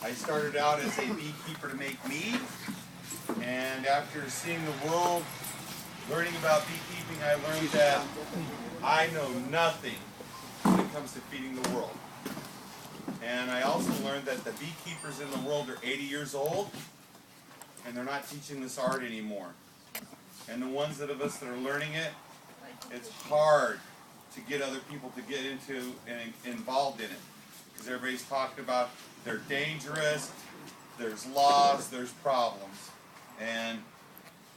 I started out as a beekeeper to make mead, and after seeing the world, learning about beekeeping, I learned that I know nothing when it comes to feeding the world. And I also learned that the beekeepers in the world are 80 years old, and they're not teaching this art anymore. And the ones of us that are learning it, it's hard to get other people to get into and involved in it. Because everybody's talking about they're dangerous, there's laws, there's problems. And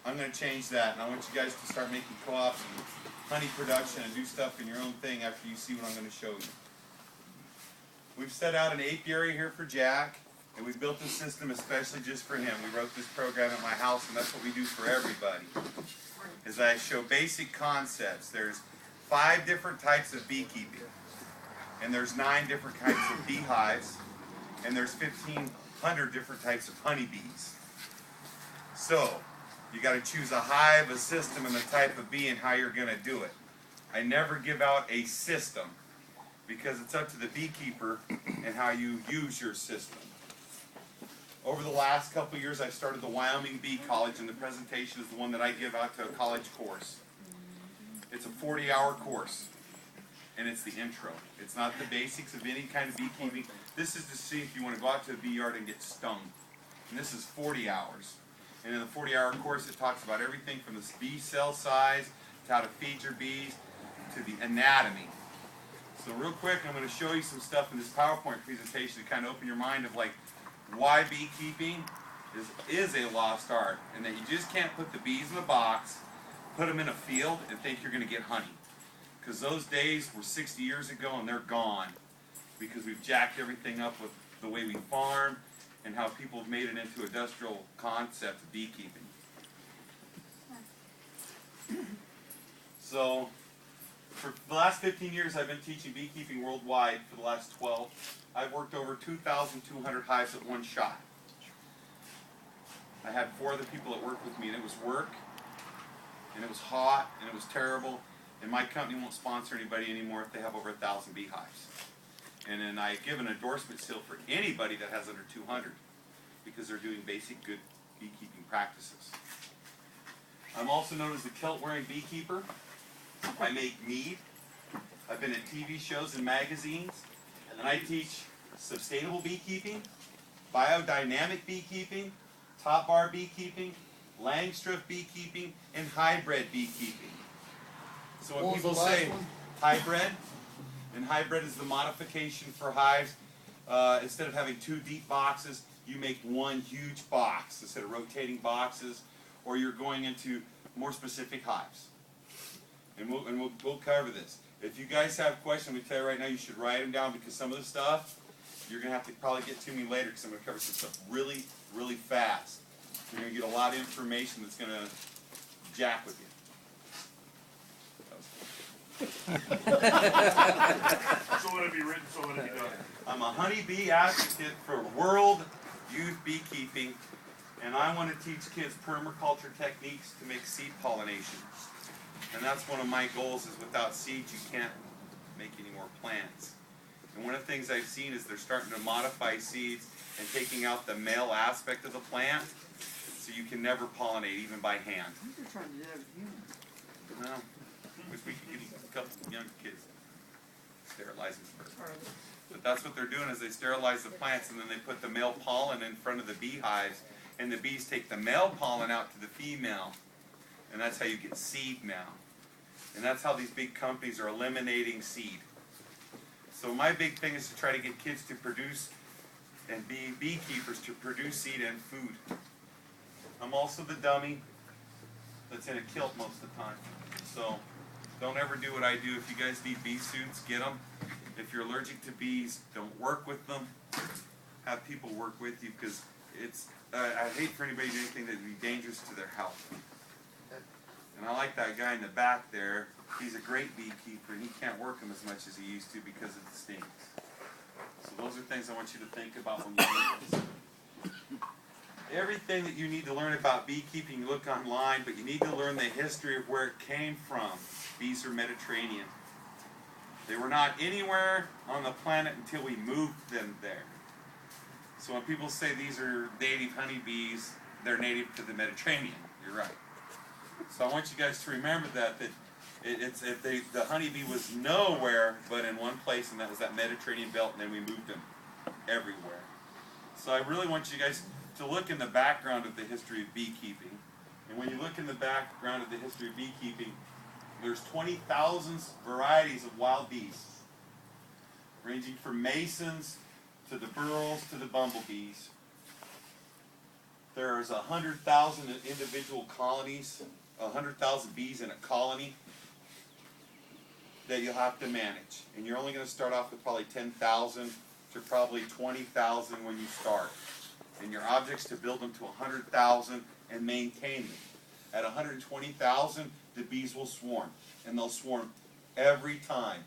I'm going to change that. And I want you guys to start making co-ops and honey production and do stuff in your own thing after you see what I'm going to show you. We've set out an apiary here for Jack, and we built this system especially just for him. We wrote this program at my house, and that's what we do for everybody. Is I show basic concepts. There's 5 different types of beekeeping, and there's 9 different types of beehives, and there's 1,500 different types of honeybees. So, you got to choose a hive, a system, and the type of bee and how you're going to do it. I never give out a system because it's up to the beekeeper and how you use your system. Over the last couple of years, I started the Wyoming Bee College, and the presentation is the one that I give out to a college course. It's a 40-hour course, and it's the intro. It's not the basics of any kind of beekeeping. This is to see if you want to go out to a bee yard and get stung. And this is 40 hours. And in the 40-hour course, it talks about everything from the bee cell size to how to feed your bees to the anatomy. So real quick, I'm going to show you some stuff in this PowerPoint presentation to kind of open your mind of like why beekeeping is a lost art, and that you just can't put the bees in a box, put them in a field, and think you're going to get honey. Because those days were 60 years ago, and they're gone. Because we've jacked everything up with the way we farm and how people have made it into industrial concept of beekeeping. So, for the last 15 years, I've been teaching beekeeping worldwide. For the last 12, I've worked over 2,200 hives at one shot. I had 4 other people that worked with me, and it was work, and it was hot, and it was terrible, and my company won't sponsor anybody anymore if they have over 1,000 beehives. And then I give an endorsement seal for anybody that has under 200, because they're doing basic good beekeeping practices. I'm also known as the kilt-wearing beekeeper. I make mead. I've been in TV shows and magazines, and I teach sustainable beekeeping, biodynamic beekeeping, top bar beekeeping, Langstroth beekeeping, and hybrid beekeeping. So when people say hybrid, and hybrid is the modification for hives, instead of having 2 deep boxes, you make 1 huge box instead of rotating boxes, or you're going into more specific hives. And we'll cover this. If you guys have questions, we tell you right now, you should write them down, because some of the stuff you're going to have to probably get to me later, because I'm going to cover some stuff really, really fast. You're going to get a lot of information that's going to jack with you. So let it be written, so let it be done. I'm a honeybee advocate for world youth beekeeping, and I want to teach kids permaculture techniques to make seed pollination. And that's one of my goals, is without seeds you can't make any more plants. And one of the things I've seen is they're starting to modify seeds and taking out the male aspect of the plant, so you can never pollinate even by hand. You're trying to do that with humans. No. Wish we could get a couple of young kids sterilizing first. But that's what they're doing, is they sterilize the plants, and then they put the male pollen in front of the beehives, and the bees take the male pollen out to the female, and that's how you get seed now. And that's how these big companies are eliminating seed. So my big thing is to try to get kids to produce and be beekeepers, to produce seed and food. I'm also the dummy that's in a kilt most of the time. So don't ever do what I do. If you guys need bee suits, get them. If you're allergic to bees, don't work with them. Have people work with you, because it's I hate for anybody to do anything that would be dangerous to their health. And I like that guy in the back there. He's a great beekeeper, and he can't work them as much as he used to because of the stings. So those are things I want you to think about when you do this. Everything that you need to learn about beekeeping, you look online, but you need to learn the history of where it came from. Bees are Mediterranean. They were not anywhere on the planet until we moved them there. So when people say these are native honeybees, they're native to the Mediterranean. You're right. So I want you guys to remember that the honeybee was nowhere but in one place, and that was that Mediterranean belt, and then we moved them everywhere. So I really want you guys to look in the background of the history of beekeeping. And when you look in the background of the history of beekeeping, there's 20,000 varieties of wild bees, ranging from masons to the burros to the bumblebees. There's 100,000 individual colonies, 100,000 bees in a colony that you'll have to manage. And you're only going to start off with probably 10,000 to probably 20,000 when you start. And your object's to build them to 100,000 and maintain them. At 120,000, the bees will swarm. And they'll swarm every time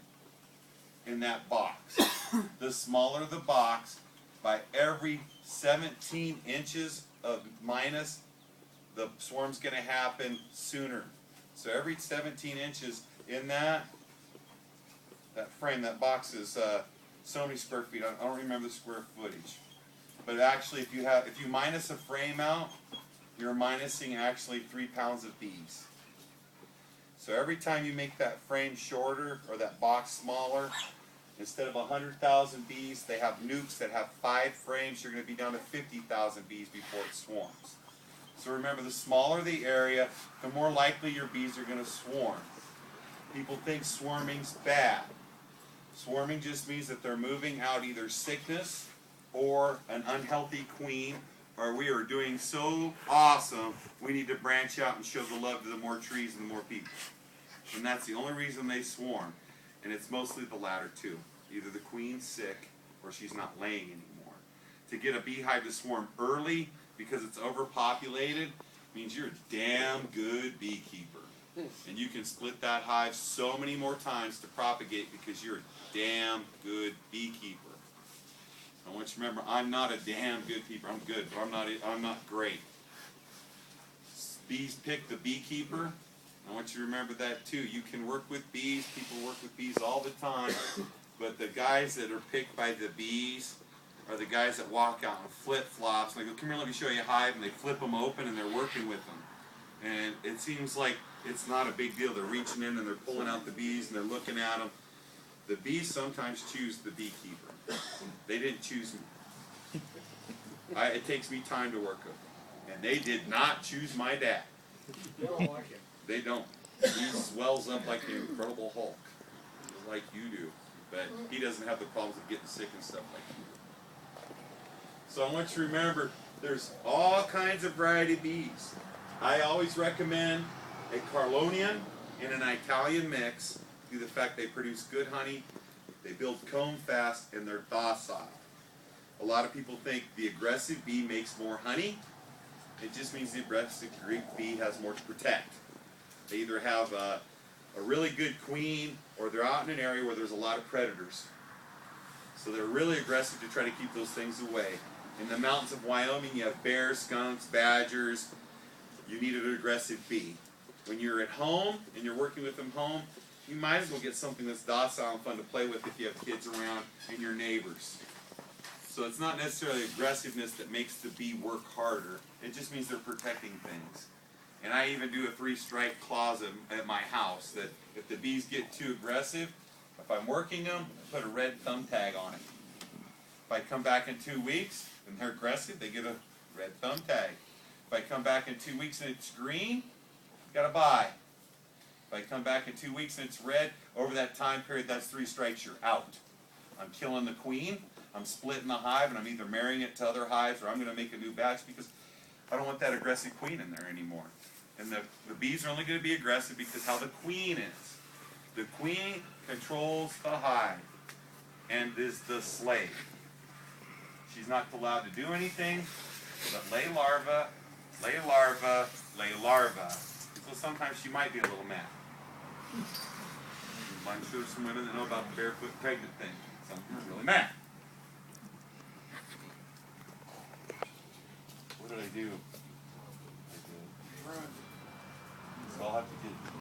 in that box. The smaller the box, by every 17 inches of minus, the swarm's going to happen sooner. So every 17 inches in that frame, that box is so many square feet. I don't remember the square footage. But actually, if you minus a frame out, you're minusing actually 3 pounds of bees. So every time you make that frame shorter or that box smaller, instead of 100,000 bees, they have nukes that have 5 frames. You're going to be down to 50,000 bees before it swarms. So remember, the smaller the area, the more likely your bees are going to swarm. People think swarming's bad. Swarming just means that they're moving out either sickness or an unhealthy queen, or we are doing so awesome, we need to branch out and show the love to the more trees and the more people. And that's the only reason they swarm. And it's mostly the latter two. Either the queen's sick or she's not laying anymore. To get a beehive to swarm early because it's overpopulated means you're a damn good beekeeper. And you can split that hive so many more times to propagate because you're a damn good beekeeper. I want you to remember, I'm not a damn good keeper. I'm good, but I'm not great. Bees pick the beekeeper. I want you to remember that too. You can work with bees. People work with bees all the time. But the guys that are picked by the bees are the guys that walk out in flip-flops. And they go, come here, let me show you a hive. And they flip them open and they're working with them. And it seems like it's not a big deal. They're reaching in and they're pulling out the bees and they're looking at them. The bees sometimes choose the beekeeper. They didn't choose me. It takes me time to work with them. And they did not choose my dad. They don't like it. They don't. He swells up like the Incredible Hulk, just like you do. But he doesn't have the problems of getting sick and stuff like you do. So I want you to remember, there's all kinds of variety of bees. I always recommend a Carlonian and an Italian mix due to the fact they produce good honey, they build comb fast, and they're docile. A lot of people think the aggressive bee makes more honey. It just means the aggressive bee has more to protect. They either have a really good queen or they're out in an area where there's a lot of predators. So they're really aggressive to try to keep those things away. In the mountains of Wyoming, you have bears, skunks, badgers. You need an aggressive bee. When you're at home and you're working with them home, you might as well get something that's docile and fun to play with if you have kids around and your neighbors. So it's not necessarily aggressiveness that makes the bee work harder. It just means they're protecting things. And I even do a 3-strike clause at my house that if the bees get too aggressive, if I'm working them, I put a red thumb tag on it. If I come back in 2 weeks and they're aggressive, they get a red thumb tag. If I come back in 2 weeks and it's green, got a bye. If I come back in 2 weeks and it's red, over that time period, that's 3 strikes, you're out. I'm killing the queen, I'm splitting the hive, and I'm either marrying it to other hives or I'm going to make a new batch because I don't want that aggressive queen in there anymore. And the bees are only going to be aggressive because how the queen is. The queen controls the hive and is the slave. She's not allowed to do anything but lay larvae, lay larvae, lay larvae. So sometimes she might be a little mad. I'm sure there's some women that know about the barefoot pregnant thing. Some are really mad. What did I do?